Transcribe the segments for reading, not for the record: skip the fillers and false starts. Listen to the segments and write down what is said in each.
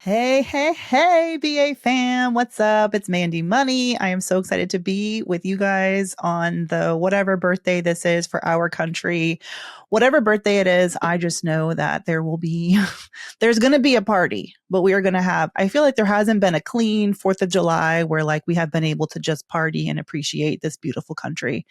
Hey, hey, hey, BA fam. What's up? It's Mandy Money. I am so excited to be with you guys on the whatever birthday this is for our country. Whatever birthday it is, I just know that there's going to be a party, but we are going to have, I feel like there hasn't been a clean 4th of July where like we have been able to just party and appreciate this beautiful country.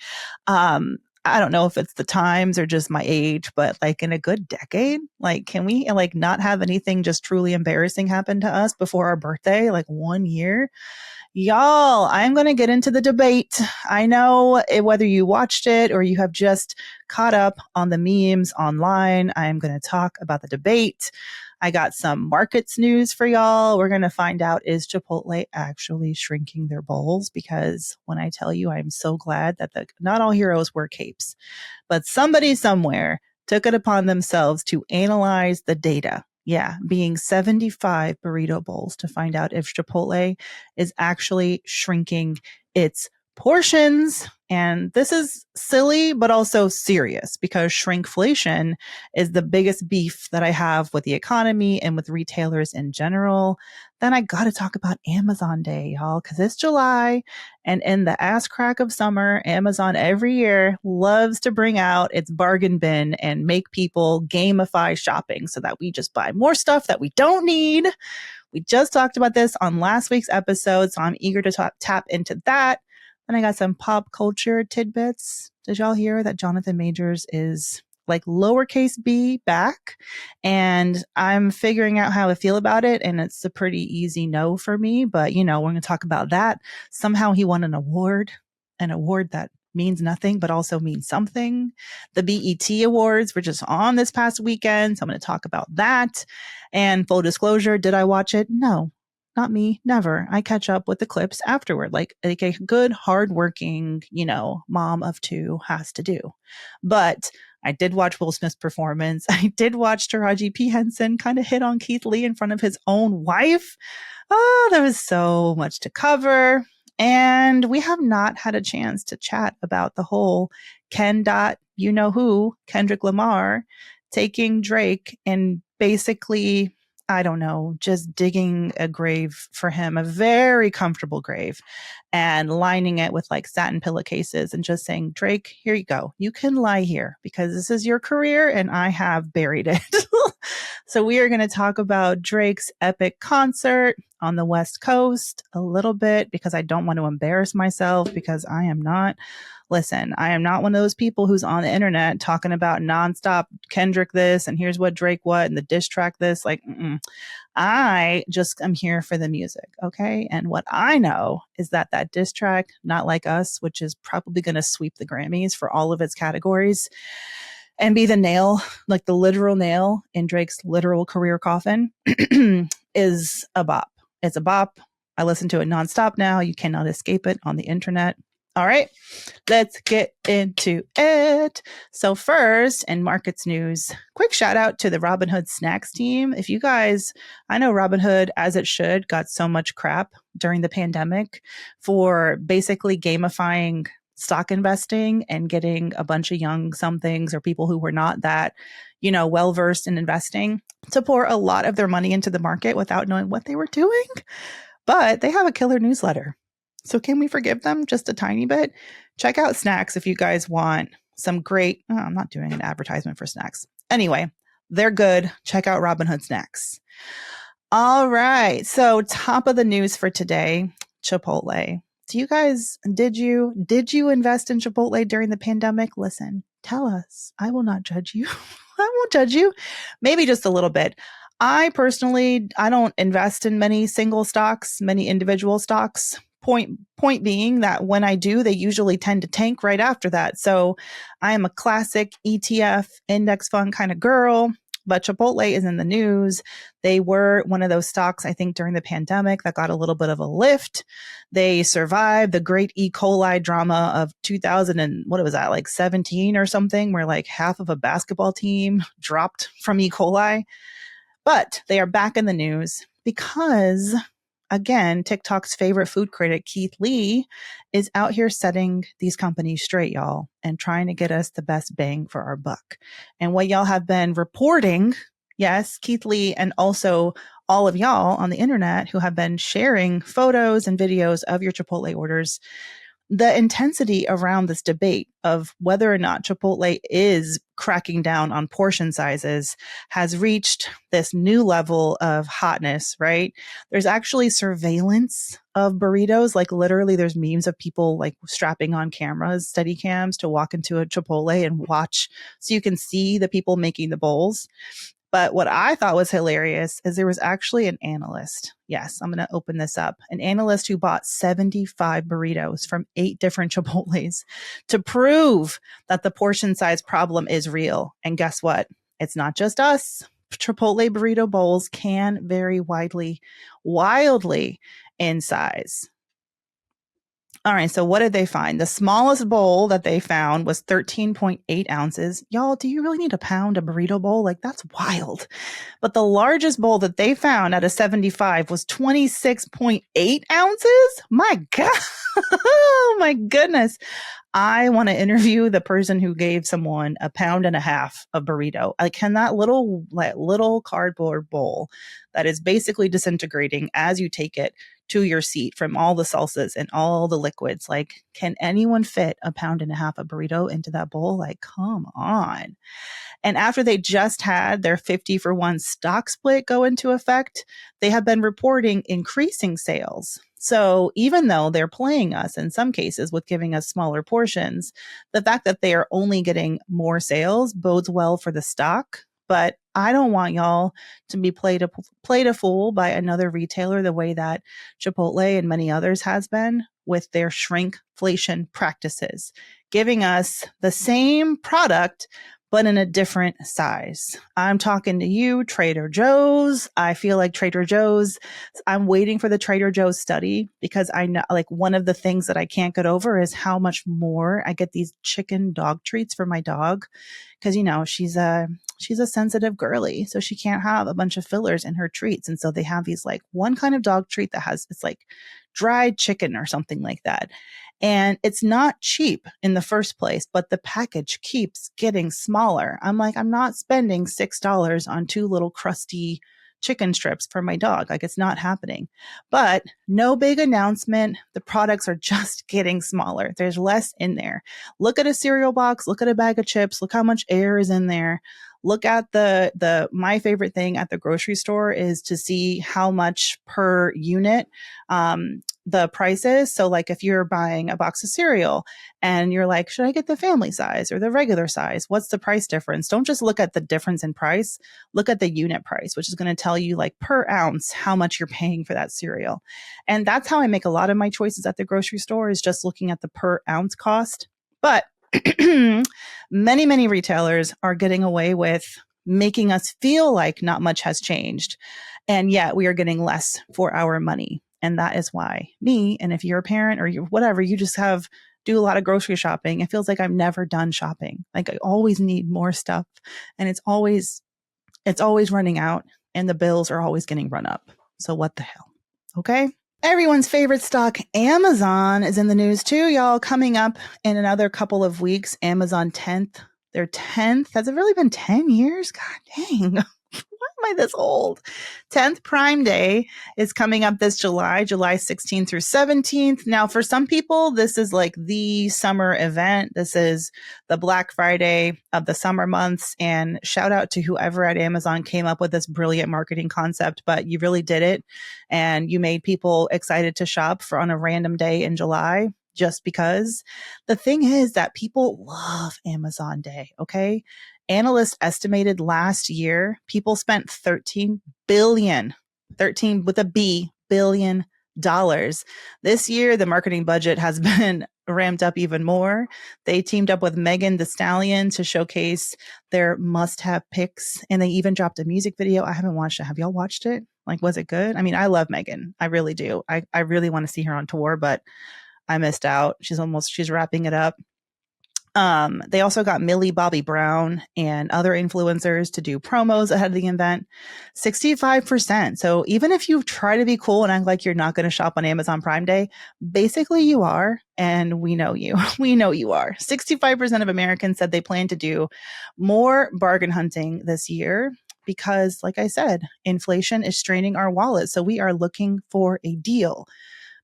Um, I don't know if it's the times or just my age, but like in a good decade, like can we like not have anything just truly embarrassing happen to us before our birthday, like 1 year? Y'all, I'm going to get into the debate. I know whether you watched it or you have just caught up on the memes online, I am going to talk about the debate. I got some markets news for y'all. We're going to find out, is Chipotle actually shrinking their bowls? Because when I tell you, I'm so glad that not all heroes wear capes, but somebody somewhere took it upon themselves to analyze the data. Yeah, being 75 burrito bowls to find out if Chipotle is actually shrinking its portions. And this is silly, but also serious because shrinkflation is the biggest beef that I have with the economy and with retailers in general. Then I got to talk about Amazon Day, y'all, because it's July. And in the ass crack of summer, Amazon every year loves to bring out its bargain bin and make people gamify shopping so that we just buy more stuff that we don't need. We just talked about this on last week's episode, so I'm eager to tap into that. And I got some pop culture tidbits. Did y'all hear that Jonathan Majors is like lowercase b back? And I'm figuring out how I feel about it. And it's a pretty easy no for me. But, we're going to talk about that. Somehow he won an award that means nothing, but also means something. The BET Awards were just on this past weekend. So I'm going to talk about that. And full disclosure, did I watch it? No, not me. Never. I catch up with the clips afterward, like a good, hardworking, mom of two has to do. But I did watch Will Smith's performance. I did watch Taraji P. Henson kind of hit on Keith Lee in front of his own wife. Oh, there was so much to cover. And we have not had a chance to chat about the whole you know who, Kendrick Lamar, taking Drake and basically, I don't know, just digging a grave for him, a very comfortable grave, and lining it with like satin pillowcases and just saying, Drake, here you go. You can lie here because this is your career and I have buried it. So we are going to talk about Drake's epic concert on the West Coast a little bit because I don't want to embarrass myself because I am not one of those people who's on the internet talking about nonstop Kendrick this and here's what Drake what and the diss track this. Like, I just am here for the music, okay? And what I know is that diss track, Not Like Us, which is probably going to sweep the Grammys for all of its categories and be the nail, like the literal nail in Drake's literal career coffin, is a bop. It's a bop. I listen to it nonstop now. You cannot escape it on the internet. All right, let's get into it. So first, in markets news, quick shout out to the Robinhood Snacks team. If you guys, I know Robinhood, as it should, got so much crap during the pandemic for basically gamifying stock investing and getting a bunch of young somethings or people who were not that, well versed in investing to pour a lot of their money into the market without knowing what they were doing. But they have a killer newsletter. So can we forgive them just a tiny bit? Check out Snacks if you guys want some great, I'm not doing an advertisement for Snacks. Anyway, they're good. Check out Robinhood Snacks. All right. So top of the news for today, Chipotle. Do you guys, did you invest in Chipotle during the pandemic? Listen, tell us. I will not judge you. I won't judge you. Maybe just a little bit. I personally, I don't invest in many individual stocks. Point being that when I do, they usually tend to tank right after that. So I am a classic ETF index fund kind of girl. But Chipotle is in the news. They were one of those stocks, I think, during the pandemic that got a little bit of a lift. They survived the great E. coli drama of 2000 and what was that, like 17 or something, where like half of a basketball team dropped from E. coli. But they are back in the news because, again, TikTok's favorite food critic, Keith Lee, is out here setting these companies straight, y'all, and trying to get us the best bang for our buck. And what y'all have been reporting Yes, Keith Lee, and also all of y'all on the internet who have been sharing photos and videos of your Chipotle orders. The intensity around this debate of whether or not Chipotle is cracking down on portion sizes has reached this new level of hotness, right? There's actually surveillance of burritos. Like literally there's memes of people like strapping on cameras, steady cams to walk into a Chipotle and watch so you can see the people making the bowls. But what I thought was hilarious is there was actually an analyst. Yes, I'm going to open this up. An analyst who bought 75 burritos from 8 different Chipotles to prove that the portion size problem is real. And guess what? It's not just us. Chipotle burrito bowls can vary wildly in size. All right, so what did they find? The smallest bowl that they found was 13.8 ounces. Y'all, do you really need to pound a burrito bowl? Like, that's wild. But the largest bowl that they found out of 75 was 26.8 ounces. My God. Oh, my goodness. I want to interview the person who gave someone a pound and a half of burrito. Like, can that little cardboard bowl that is basically disintegrating as you take it to your seat from all the salsas and all the liquids, like, can anyone fit a pound and a half of burrito into that bowl? Like, come on. And after they just had their 50 for 1 stock split go into effect, they have been reporting increasing sales. So even though they're playing us in some cases with giving us smaller portions, the fact that they are only getting more sales bodes well for the stock. But I don't want y'all to be played a fool by another retailer the way that Chipotle and many others has been with their shrinkflation practices, giving us the same product but in a different size. I'm talking to you, Trader Joe's. I feel like Trader Joe's, I'm waiting for the Trader Joe's study because I know, like, one of the things that I can't get over is how much more I get these chicken dog treats for my dog. Cause she's a sensitive girly. So she can't have a bunch of fillers in her treats. And so they have these like one kind of dog treat that it's like dried chicken or something like that. And it's not cheap in the first place, but the package keeps getting smaller. I'm like, I'm not spending $6 on 2 little crusty chicken strips for my dog. Like, it's not happening. But no big announcement. The products are just getting smaller. There's less in there. Look at a cereal box, look at a bag of chips, look how much air is in there. Look at my favorite thing at the grocery store is to see how much per unit the price is. So like if you're buying a box of cereal and you're like, should I get the family size or the regular size? What's the price difference? Don't just look at the difference in price. Look at the unit price, which is going to tell you like per ounce how much you're paying for that cereal. And that's how I make a lot of my choices at the grocery store, is just looking at the per ounce cost. But many retailers are getting away with making us feel like not much has changed. And yet we are getting less for our money. And that is why and if you're a parent or you're whatever, you just do a lot of grocery shopping. It feels like I'm never done shopping. Like I always need more stuff and it's always running out and the bills are always getting run up. So what the hell? Okay. Everyone's favorite stock, Amazon, is in the news too, y'all. Coming up in another couple of weeks, Amazon 10th. Their 10th. Has it really been 10 years? God dang. Why am I this old? 10th Prime Day is coming up this July 16th through 17th. Now, for some people, this is like the summer event. This is the Black Friday of the summer months. And shout out to whoever at Amazon came up with this brilliant marketing concept, but you really did it. And you made people excited to shop on a random day in July. Just because the thing is that people love Amazon Day. Okay. Analysts estimated last year, people spent 13 with a B, billion dollars. This year, the marketing budget has been ramped up even more. They teamed up with Megan Thee Stallion to showcase their must-have picks. And they even dropped a music video. I haven't watched it. Have y'all watched it? Like, was it good? I mean, I love Megan. I really do. I really want to see her on tour, but I missed out. She's wrapping it up. They also got Millie Bobby Brown and other influencers to do promos ahead of the event. 65%. So even if you try to be cool and act like you're not going to shop on Amazon Prime Day, basically you are. And we know you. We know you are. 65% of Americans said they plan to do more bargain hunting this year. because, like I said, inflation is straining our wallet. So we are looking for a deal.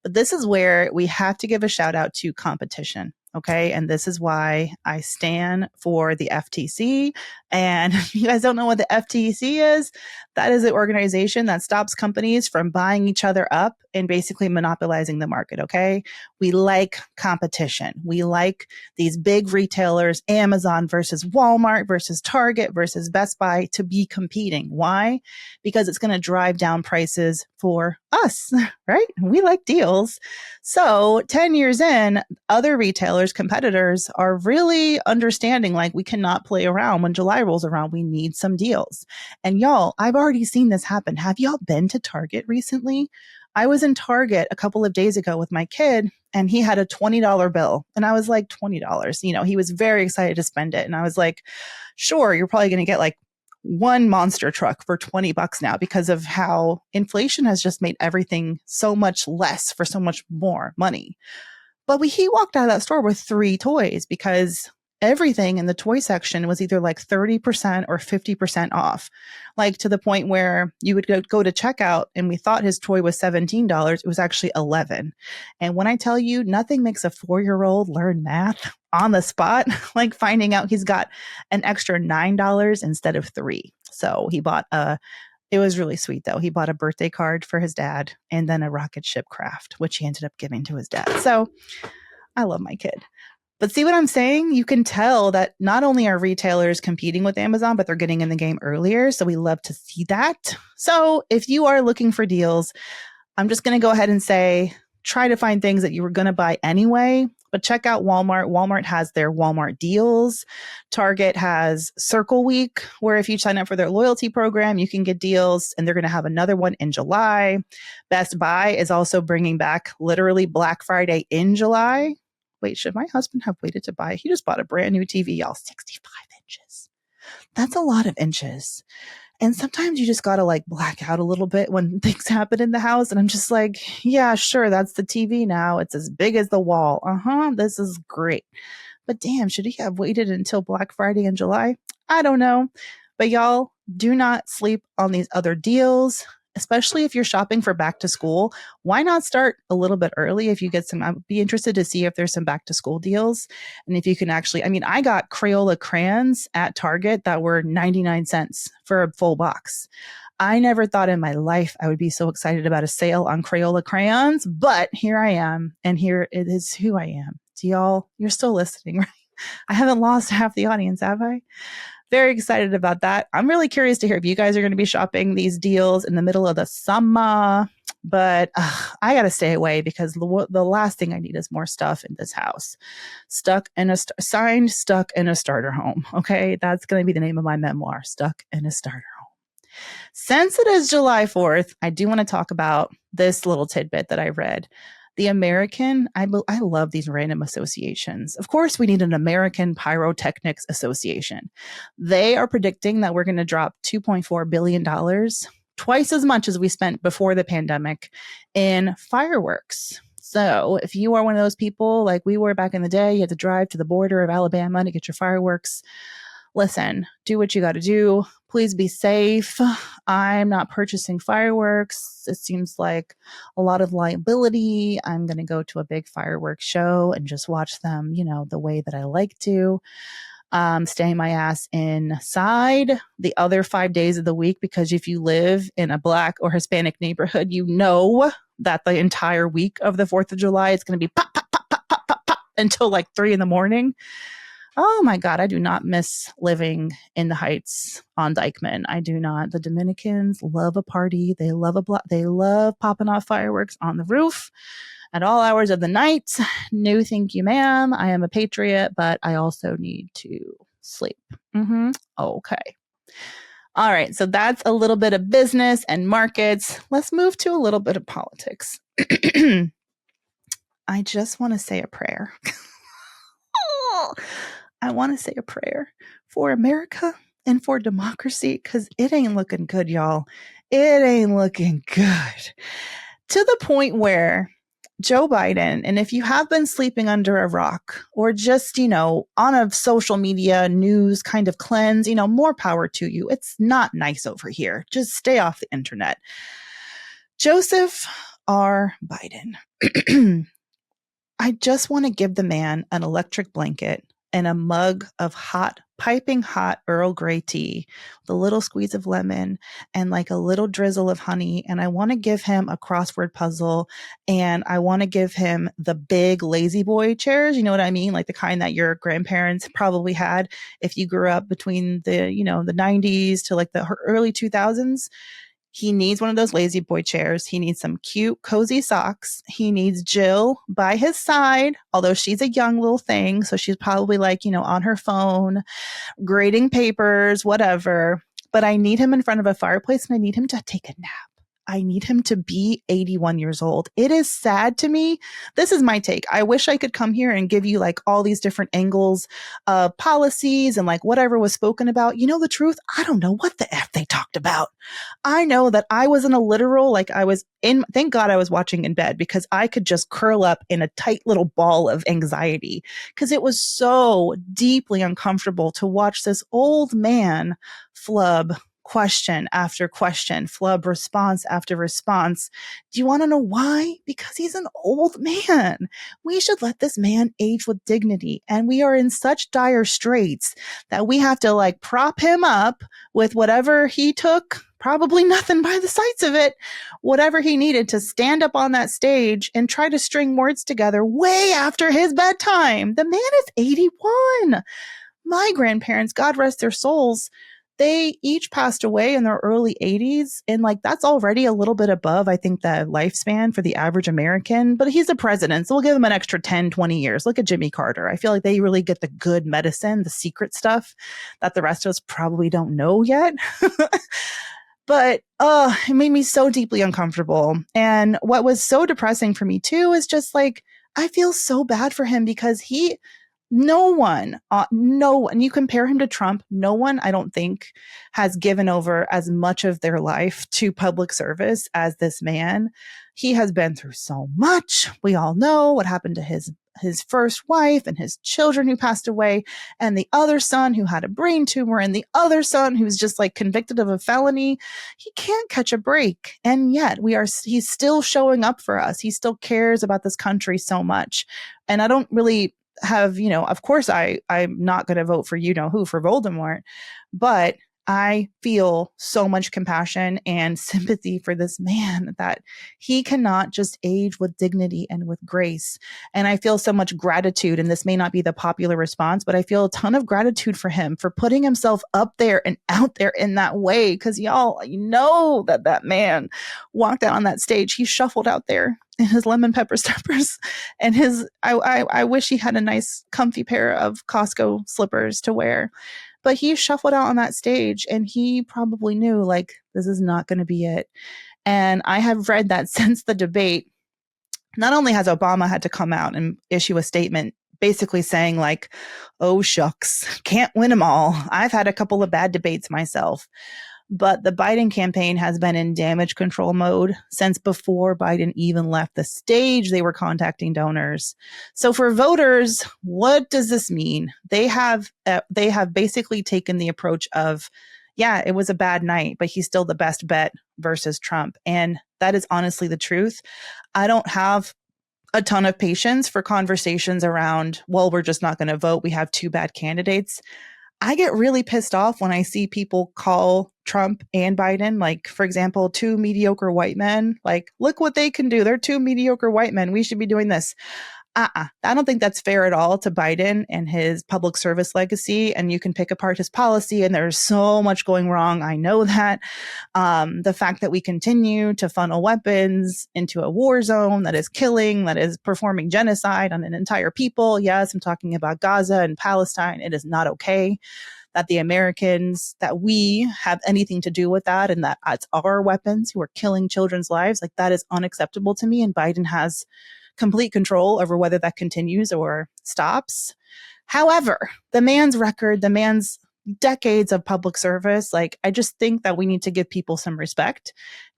But this is where we have to give a shout out to competition. Okay. And this is why I stand for the FTC. And if you guys don't know what the FTC is, that is an organization that stops companies from buying each other up and basically monopolizing the market. Okay. We like competition. We like these big retailers, Amazon versus Walmart versus Target versus Best Buy, to be competing. Why? Because it's going to drive down prices for us, right? We like deals. So 10 years in, other retailers, competitors are really understanding like we cannot play around. When July rolls around, we need some deals. And y'all, I've already seen this happen. Have y'all been to Target recently? I was in Target a couple of days ago with my kid and he had a $20 bill. And I was like, $20. You know, he was very excited to spend it. And I was like, sure, you're probably going to get like one monster truck for $20 now because of how inflation has just made everything so much less for so much more money. But he walked out of that store with 3 toys because everything in the toy section was either like 30% or 50% off, like to the point where you would go to checkout and we thought his toy was $17. It was actually $11. And when I tell you, nothing makes a 4-year-old learn math on the spot, like finding out he's got an extra $9 instead of 3. So he bought it was really sweet though. He bought a birthday card for his dad and then a rocket ship craft, which he ended up giving to his dad. So I love my kid. But see what I'm saying? You can tell that not only are retailers competing with Amazon, but they're getting in the game earlier. So we love to see that. So if you are looking for deals, I'm just going to go ahead and say, try to find things that you were going to buy anyway, but check out Walmart. Walmart has their Walmart deals. Target has Circle Week, where if you sign up for their loyalty program, you can get deals, and they're going to have another one in July. Best Buy is also bringing back literally Black Friday in July. Wait, should my husband have waited to buy? He just bought a brand new TV, y'all, 65 inches. That's a lot of inches. And sometimes you just got to like black out a little bit when things happen in the house. And I'm just like, yeah, sure, that's the TV now. It's as big as the wall. This is great. But damn, should he have waited until Black Friday in July? I don't know. But y'all, do not sleep on these other deals, especially if you're shopping for back to school. Why not start a little bit early if you get some? I'd be interested to see if there's some back to school deals. And if you can actually, I got Crayola crayons at Target that were 99 cents for a full box. I never thought in my life I would be so excited about a sale on Crayola crayons, but here I am. And here it is who I am. Do y'all, you're still listening, right? I haven't lost half the audience, have I? Very excited about that. I'm really curious to hear if you guys are going to be shopping these deals in the middle of the summer, but I got to stay away because the last thing I need is more stuff in this house. Stuck in a starter home. Okay. That's going to be the name of my memoir, Stuck in a Starter Home. Since it is July 4th, I do want to talk about this little tidbit that I read. The American, I love these random associations. Of course, we need an American Pyrotechnics Association. They are predicting that we're going to drop $2.4 billion, twice as much as we spent before the pandemic, in fireworks. So if you are one of those people like we were back in the day, you had to drive to the border of Alabama to get your fireworks. Listen, do what you got to do. Please be safe. I'm not purchasing fireworks. It seems like a lot of liability. I'm going to go to a big fireworks show and just watch them, the way that I like to. Staying my ass inside the other 5 days of the week, because if you live in a Black or Hispanic neighborhood, you know that the entire week of the 4th of July, it's going to be pop, pop, pop, pop, pop, pop, pop until like 3 a.m. Oh my God, I do not miss living in the Heights on Dykeman. I do not. The Dominicans love a party. They love popping off fireworks on the roof at all hours of the night. No, thank you, ma'am. I am a patriot, but I also need to sleep. Okay. All right. So that's a little bit of business and markets. Let's move to a little bit of politics. I just want to say a prayer. I want to say a prayer for America and for democracy, because it ain't looking good, y'all. It ain't looking good. To the point where Joe Biden, and if you have been sleeping under a rock or just, on a social media news kind of cleanse, more power to you. It's not nice over here. Just stay off the internet. Joseph R. Biden. I just want to give the man an electric blanket and a mug of hot, piping hot Earl Grey tea with a little squeeze of lemon and like a little drizzle of honey. And I want to give him a crossword puzzle, and I want to give him the big lazy boy chairs. You know what I mean? Like the kind that your grandparents probably had if you grew up between the 90s to like the early 2000s. He needs one of those lazy boy chairs. He needs some cute, cozy socks. He needs Jill by his side, although she's a young little thing. So she's probably like, on her phone, grading papers, whatever. But I need him in front of a fireplace, and I need him to take a nap. I need him to be 81 years old. It is sad to me. This is my take. I wish I could come here and give you like all these different angles of policies and like whatever was spoken about. You know the truth? I don't know what the F they talked about. I know that I was in a literal, like I was in, thank God I was watching in bed because I could just curl up in a tight little ball of anxiety because it was so deeply uncomfortable to watch this old man flub question after question, flub response after response. Do you want to know why? Because he's an old man. We should let this man age with dignity. And we are in such dire straits that we have to like prop him up with whatever he took, probably nothing by the sights of it, whatever he needed to stand up on that stage and try to string words together way after his bedtime. The man is 81. My grandparents, God rest their souls, they each passed away in their early 80s. And like, that's already a little bit above, I think, the lifespan for the average American. But he's a president, so we'll give him an extra 10, 20 years. Look at Jimmy Carter. I feel like they really get the good medicine, the secret stuff that the rest of us probably don't know yet. But it made me so deeply uncomfortable. And what was so depressing for me too is just like, I feel so bad for him because no one, you compare him to Trump, no one, I don't think, has given over as much of their life to public service as this man. He has been through so much. We all know what happened to his first wife and his children who passed away, and the other son who had a brain tumor, and the other son who's just like convicted of a felony. He can't catch a break. And yet he's still showing up for us. He still cares about this country so much. And I don't really have, of course I'm not going to vote for for Voldemort, but I feel so much compassion and sympathy for this man that he cannot just age with dignity and with grace. And I feel so much gratitude, and this may not be the popular response, but I feel a ton of gratitude for him for putting himself up there and out there in that way. Because y'all, that man walked out on that stage. He shuffled out there in his lemon pepper steppers and I wish he had a nice comfy pair of Costco slippers to wear. But he shuffled out on that stage, and he probably knew, like, this is not going to be it. And I have read that since the debate, not only has Obama had to come out and issue a statement basically saying, like, oh, shucks, can't win them all. I've had a couple of bad debates myself. But the Biden campaign has been in damage control mode since before Biden even left the stage. They were contacting donors. So for voters, what does this mean? They have basically taken the approach of, yeah, it was a bad night, but he's still the best bet versus Trump. And that is honestly the truth. I don't have a ton of patience for conversations around, well, we're just not going to vote. We have two bad candidates. I get really pissed off when I see people call Trump and Biden, like, for example, two mediocre white men. Like, look what they can do. They're two mediocre white men. We should be doing this. I don't think that's fair at all to Biden and his public service legacy. And you can pick apart his policy, and there's so much going wrong. I know that. The fact that we continue to funnel weapons into a war zone that is killing, that is performing genocide on an entire people. Yes, I'm talking about Gaza and Palestine. It is not okay that the Americans, that we have anything to do with that, and that it's our weapons who are killing children's lives. Like, that is unacceptable to me. And Biden has complete control over whether that continues or stops. However, the man's record, the man's, decades of public service. Like, I just think that we need to give people some respect,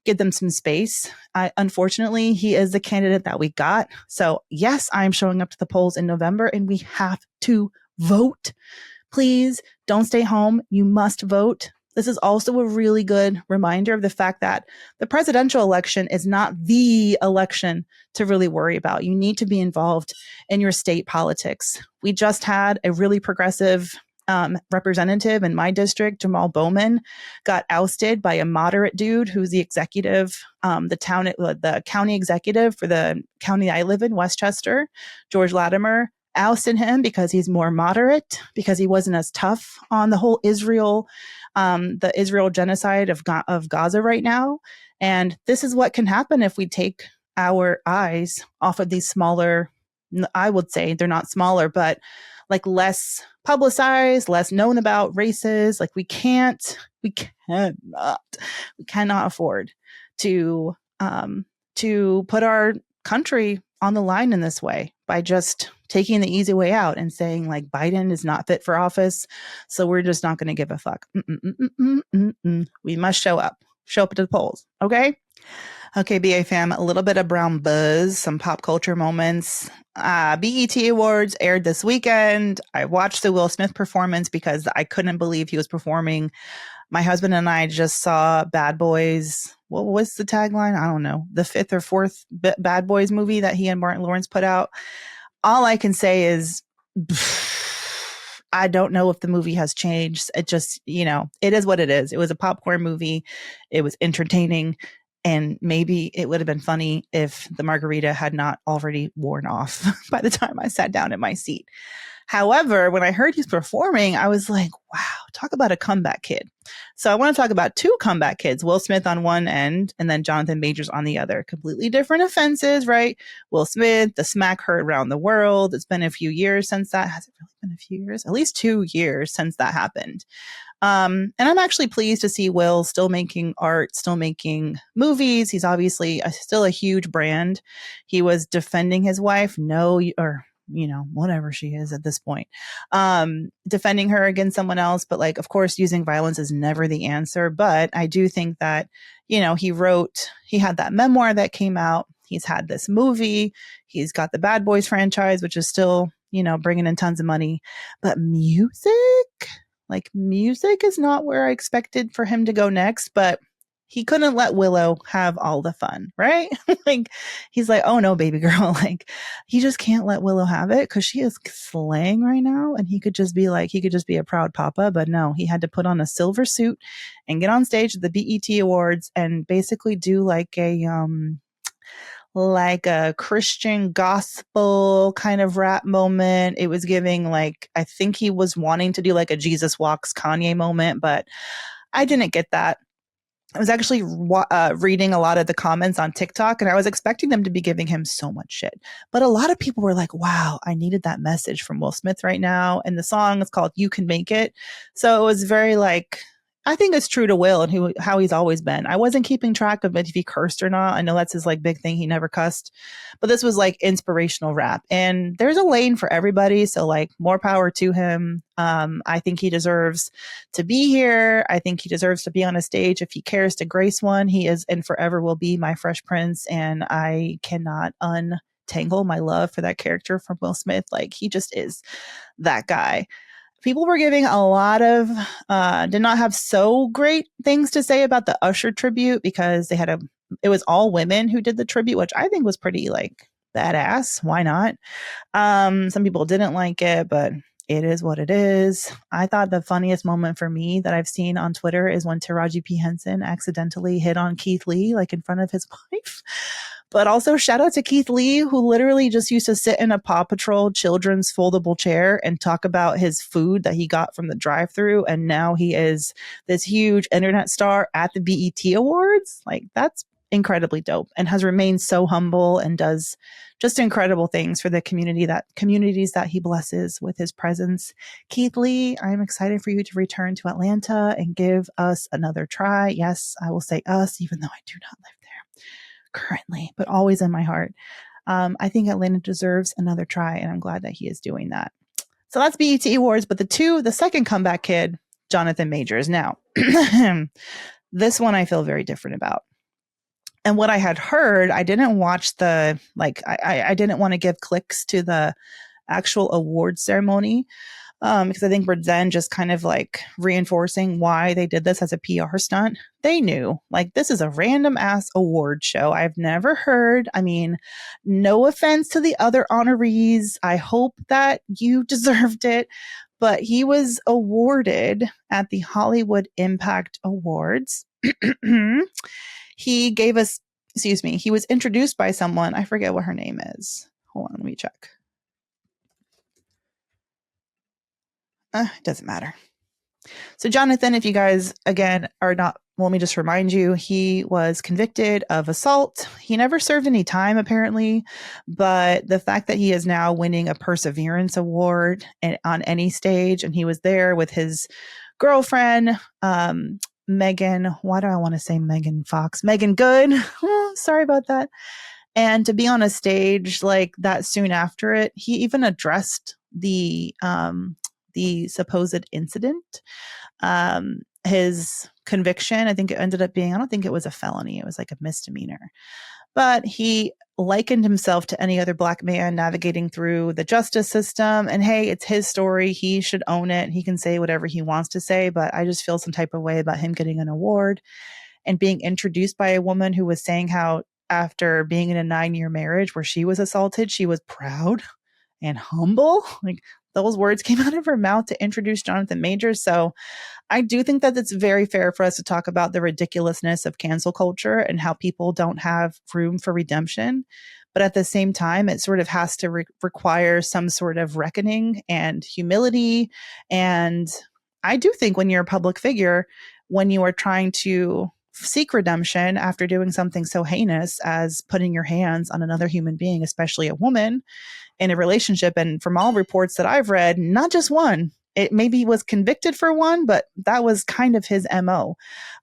give them some space. Unfortunately, he is the candidate that we got. So yes, I'm showing up to the polls in November, and we have to vote. Please don't stay home. You must vote. This is also a really good reminder of the fact that the presidential election is not the election to really worry about. You need to be involved in your state politics. We just had a really progressive representative in my district, Jamal Bowman, got ousted by a moderate dude who's the executive, the county executive for the county I live in, Westchester. George Latimer ousted him because he's more moderate, because he wasn't as tough on the whole the Israel genocide of Gaza right now. And this is what can happen if we take our eyes off of these smaller, I would say they're not smaller, but like less publicized, less known about races. Like we cannot afford to put our country on the line in this way by just taking the easy way out and saying like Biden is not fit for office, so we're just not going to give a fuck. We must show up to the polls. Okay, BA fam, a little bit of brown buzz, some pop culture moments. BET Awards aired this weekend. I watched the Will Smith performance because I couldn't believe he was performing. My husband and I just saw Bad Boys. What was the tagline? I don't know. The fifth or fourth Bad Boys movie that he and Martin Lawrence put out. All I can say is I don't know if the movie has changed. It just, it is what it is. It was a popcorn movie. It was entertaining. And maybe it would have been funny if the margarita had not already worn off by the time I sat down in my seat. However, when I heard he's performing, I was like, wow, talk about a comeback kid. So I want to talk about two comeback kids, Will Smith on one end and then Jonathan Majors on the other. Completely different offenses, right? Will Smith, the smack heard around the world. It's been a few years since that. Has it really been a few years? At least 2 years since that happened. And I'm actually pleased to see Will still making art, still making movies. He's obviously still a huge brand. He was defending his wife, whatever she is at this point, defending her against someone else. But like, of course, using violence is never the answer. But I do think that, he had that memoir that came out. He's had this movie. He's got the Bad Boys franchise, which is still, bringing in tons of money. But music is not where I expected for him to go next. But he couldn't let Willow have all the fun, right? Like, he's like, oh no, baby girl. Like, he just can't let Willow have it because she is slaying right now. And he could just be a proud papa. But no, he had to put on a silver suit and get on stage at the BET Awards and basically do like a Christian gospel kind of rap moment. It was giving I think he was wanting to do like a Jesus Walks Kanye moment, but I didn't get that. I was actually reading a lot of the comments on TikTok, and I was expecting them to be giving him so much shit. But a lot of people were like, wow, I needed that message from Will Smith right now. And the song is called You Can Make It. So it was very I think it's true to Will and how he's always been. I wasn't keeping track of it if he cursed or not. I know that's his big thing. He never cussed, but this was inspirational rap, and there's a lane for everybody. So more power to him. I think he deserves to be here. I think he deserves to be on a stage if he cares to grace one. He is and forever will be my Fresh Prince, and I cannot untangle my love for that character from Will Smith. He just is that guy. People were giving a lot of, did not have so great things to say about the Usher tribute because it was all women who did the tribute, which I think was pretty badass. Why not? Some people didn't like it, but it is what it is. I thought the funniest moment for me that I've seen on Twitter is when Taraji P. Henson accidentally hit on Keith Lee, in front of his wife. But also shout out to Keith Lee, who literally just used to sit in a Paw Patrol children's foldable chair and talk about his food that he got from the drive-thru. And now he is this huge internet star at the BET Awards. That's incredibly dope, and has remained so humble and does just incredible things for the communities that he blesses with his presence. Keith Lee, I'm excited for you to return to Atlanta and give us another try. Yes, I will say us, even though I do not live there currently, but always in my heart. I think Atlanta deserves another try, and I'm glad that he is doing that. So that's BET Awards, but the second comeback kid, Jonathan Majors. Now, this one I feel very different about. And what I had heard, I didn't watch the, I didn't want to give clicks to the actual award ceremony, because I think we're then just kind of like reinforcing why they did this as a PR stunt. They knew, like, this is a random ass award show. I've never heard. I mean, no offense to the other honorees. I hope that you deserved it. But he was awarded at the Hollywood Impact Awards. He gave us, excuse me, he was introduced by someone. I forget what her name is. Hold on, let me check. It doesn't matter. So Jonathan, if you guys, again, are not, well, let me just remind you, he was convicted of assault. He never served any time, apparently, but the fact that he is now winning a Perseverance Award on any stage, and he was there with his girlfriend, Megan, why do I want to say Megan Fox? Megan Good. Oh, sorry about that. And to be on a stage like that soon after it, he even addressed the supposed incident. His conviction, I think it ended up being, I don't think it was a felony. It was like a misdemeanor. But he likened himself to any other Black man navigating through the justice system. And hey, it's his story. He should own it. He can say whatever he wants to say. But I just feel some type of way about him getting an award and being introduced by a woman who was saying how after being in a 9-year marriage where she was assaulted, she was proud and humble. Like, those words came out of her mouth to introduce Jonathan Majors. So I do think that it's very fair for us to talk about the ridiculousness of cancel culture and how people don't have room for redemption. But at the same time, it sort of has to require some sort of reckoning and humility. And I do think when you're a public figure, when you are trying to seek redemption after doing something so heinous as putting your hands on another human being, especially a woman, in a relationship. And from all reports that I've read, not just one, it maybe was convicted for one, but that was kind of his MO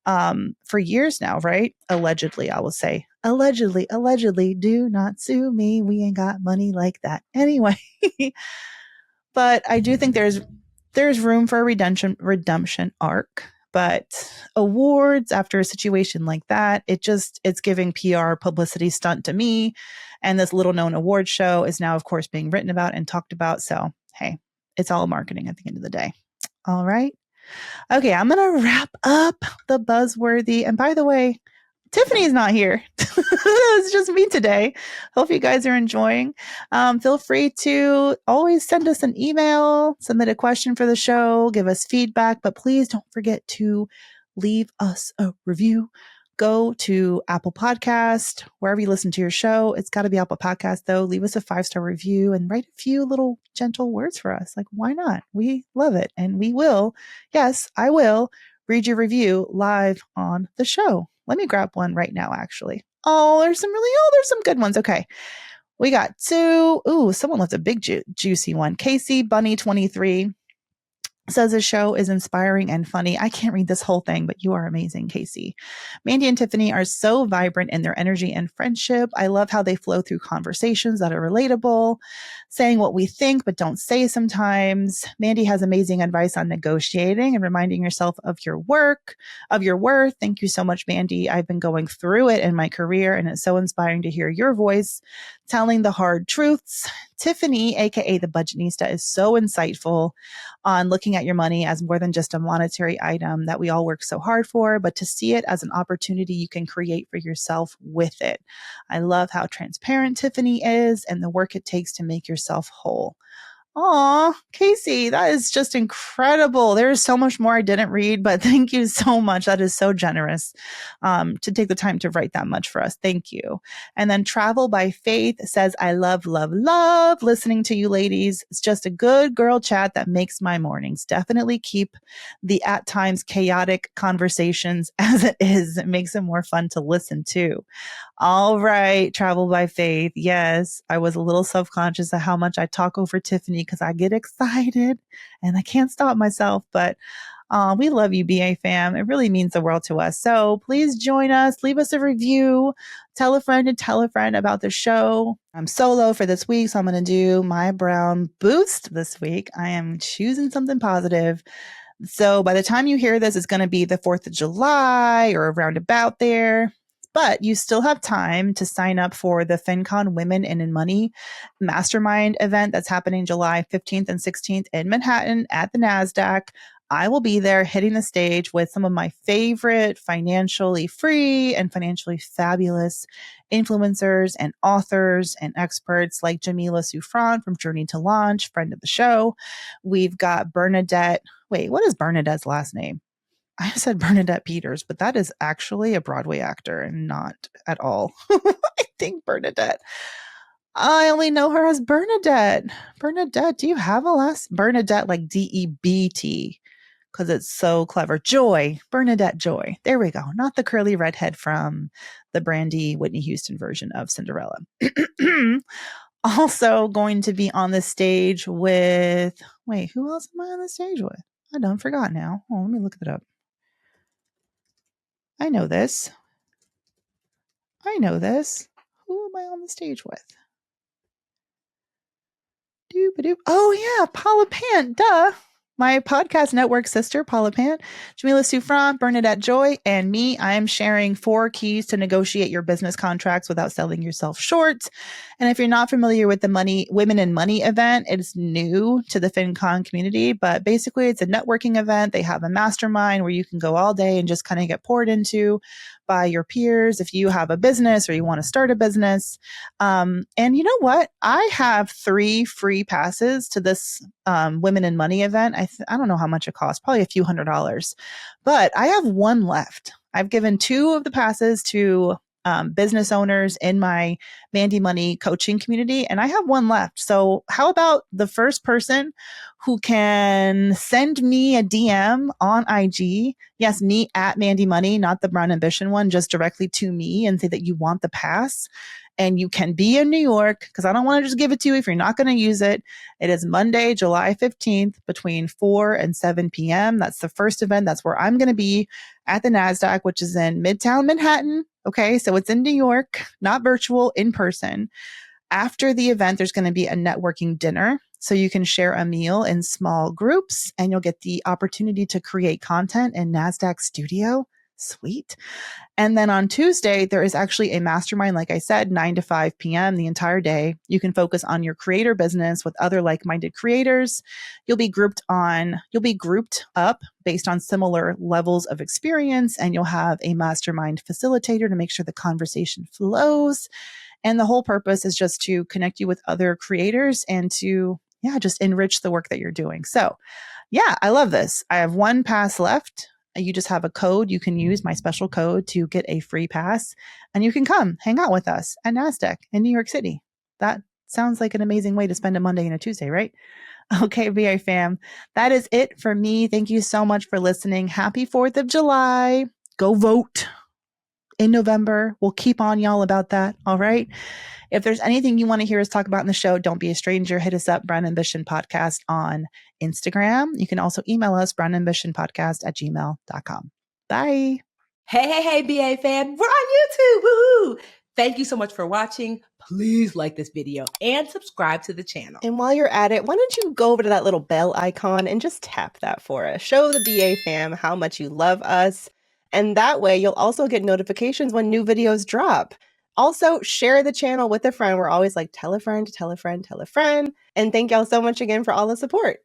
for years now, right? Allegedly, I will say. Allegedly, do not sue me. We ain't got money like that. Anyway, but I do think there's room for a redemption arc. But awards after a situation like that, it's giving PR publicity stunt to me. And this little known award show is now, of course, being written about and talked about. So, hey, it's all marketing at the end of the day. All right. Okay, I'm going to wrap up the buzzworthy. And by the way, Tiffany's not here. It's just me today. Hope you guys are enjoying. Feel free to always send us an email, submit a question for the show, give us feedback, but please don't forget to leave us a review. Go to Apple Podcast, wherever you listen to your show. It's got to be Apple Podcast, though. Leave us a 5-star review and write a few little gentle words for us. Like, why not? We love it. And we will, yes, I will read your review live on the show. Let me grab one right now, actually. There's some good ones. Okay. We got 2. Ooh, someone left a big juicy one. Casey Bunny 23 says the show is inspiring and funny. I can't read this whole thing, but you are amazing, Casey. Mandy and Tiffany are so vibrant in their energy and friendship. I love how they flow through conversations that are relatable, saying what we think but don't say sometimes. Mandy has amazing advice on negotiating and reminding yourself of your worth. Thank you so much, Mandy. I've been going through it in my career, and it's so inspiring to hear your voice telling the hard truths. Tiffany, aka the Budgetnista, is so insightful on looking at your money as more than just a monetary item that we all work so hard for, but to see it as an opportunity you can create for yourself with it. I love how transparent Tiffany is and the work it takes to make yourself whole. Aw, Casey, that is just incredible. There is so much more I didn't read, but thank you so much. That is so generous to take the time to write that much for us. Thank you. And then Travel by Faith says, I love listening to you ladies. It's just a good girl chat that makes my mornings. Definitely keep the at times chaotic conversations as it is. It makes it more fun to listen to. All right, Travel by Faith. Yes, I was a little self-conscious of how much I talk over Tiffany because I get excited and I can't stop myself. But we love you, BA fam. It really means the world to us. So please join us. Leave us a review. Tell a friend and tell a friend about the show. I'm solo for this week, so I'm going to do my brown boost this week. I am choosing something positive. So by the time you hear this, it's going to be the 4th of July or around about there. But you still have time to sign up for the FinCon Women in Money Mastermind event that's happening July 15th and 16th in Manhattan at the NASDAQ. I will be there hitting the stage with some of my favorite financially free and financially fabulous influencers and authors and experts like Jamila Souffrant from Journey to Launch, friend of the show. We've got Bernadette. Wait, what is Bernadette's last name? I said Bernadette Peters, but that is actually a Broadway actor and not at all. I think Bernadette. I only know her as Bernadette. Bernadette, do you have a last Bernadette like DEBT? Because it's so clever. Joy, Bernadette Joy. There we go. Not the curly redhead from the Brandy Whitney Houston version of Cinderella. Also going to be on the stage with, wait, who else am I on the stage with? I done forgot now. Oh, let me look it up. I know this. I know this. Who am I on the stage with? Doop-a-doop. Oh, yeah, Paula Pant, duh. My podcast network sister, Paula Pant, Jamila Souffrant, Bernadette Joy, and me. I am sharing 4 keys to negotiate your business contracts without selling yourself short. And if you're not familiar with the Women in Money event, it's new to the FinCon community, but basically it's a networking event. They have a mastermind where you can go all day and just kind of get poured into by your peers if you have a business or you want to start a business. And you know what? I have 3 free passes to this Women in Money event. I don't know how much it costs, probably a few $100s, but I have 1 left. I've given 2 of the passes to business owners in my Mandy Money coaching community, and I have 1 left. So how about the first person who can send me a DM on IG? Yes, me at Mandy Money, not the Brown Ambition one, just directly to me and say that you want the pass. And you can be in New York because I don't want to just give it to you if you're not going to use it. It is Monday, July 15th between 4 and 7 p.m. That's the first event. That's where I'm going to be at the NASDAQ, which is in Midtown Manhattan. Okay, so it's in New York, not virtual, in person. After the event, there's going to be a networking dinner. So you can share a meal in small groups and you'll get the opportunity to create content in NASDAQ Studio. Sweet. And then on Tuesday, there is actually a mastermind, like I said, 9 to 5 p.m. the entire day. You can focus on your creator business with other like-minded creators. You'll be grouped up based on similar levels of experience, and you'll have a mastermind facilitator to make sure the conversation flows. And the whole purpose is just to connect you with other creators and to, just enrich the work that you're doing. So, I love this. I have 1 pass left. You just have a code. You can use my special code to get a free pass and you can come hang out with us at NASDAQ in New York City. That sounds like an amazing way to spend a Monday and a Tuesday, right? Okay, VA fam, that is it for me. Thank you so much for listening. Happy 4th of July. Go vote in November. We'll keep on y'all about that. All right. If there's anything you want to hear us talk about in the show, don't be a stranger. Hit us up, Brown Ambition Podcast on Instagram. You can also email us, brownambitionpodcast@gmail.com. Bye. Hey, BA fam. We're on YouTube. Woohoo! Thank you so much for watching. Please like this video and subscribe to the channel. And while you're at it, why don't you go over to that little bell icon and just tap that for us. Show the BA fam how much you love us. And that way you'll also get notifications when new videos drop. Also, share the channel with a friend. We're always like, tell a friend, tell a friend, tell a friend. And thank y'all so much again for all the support.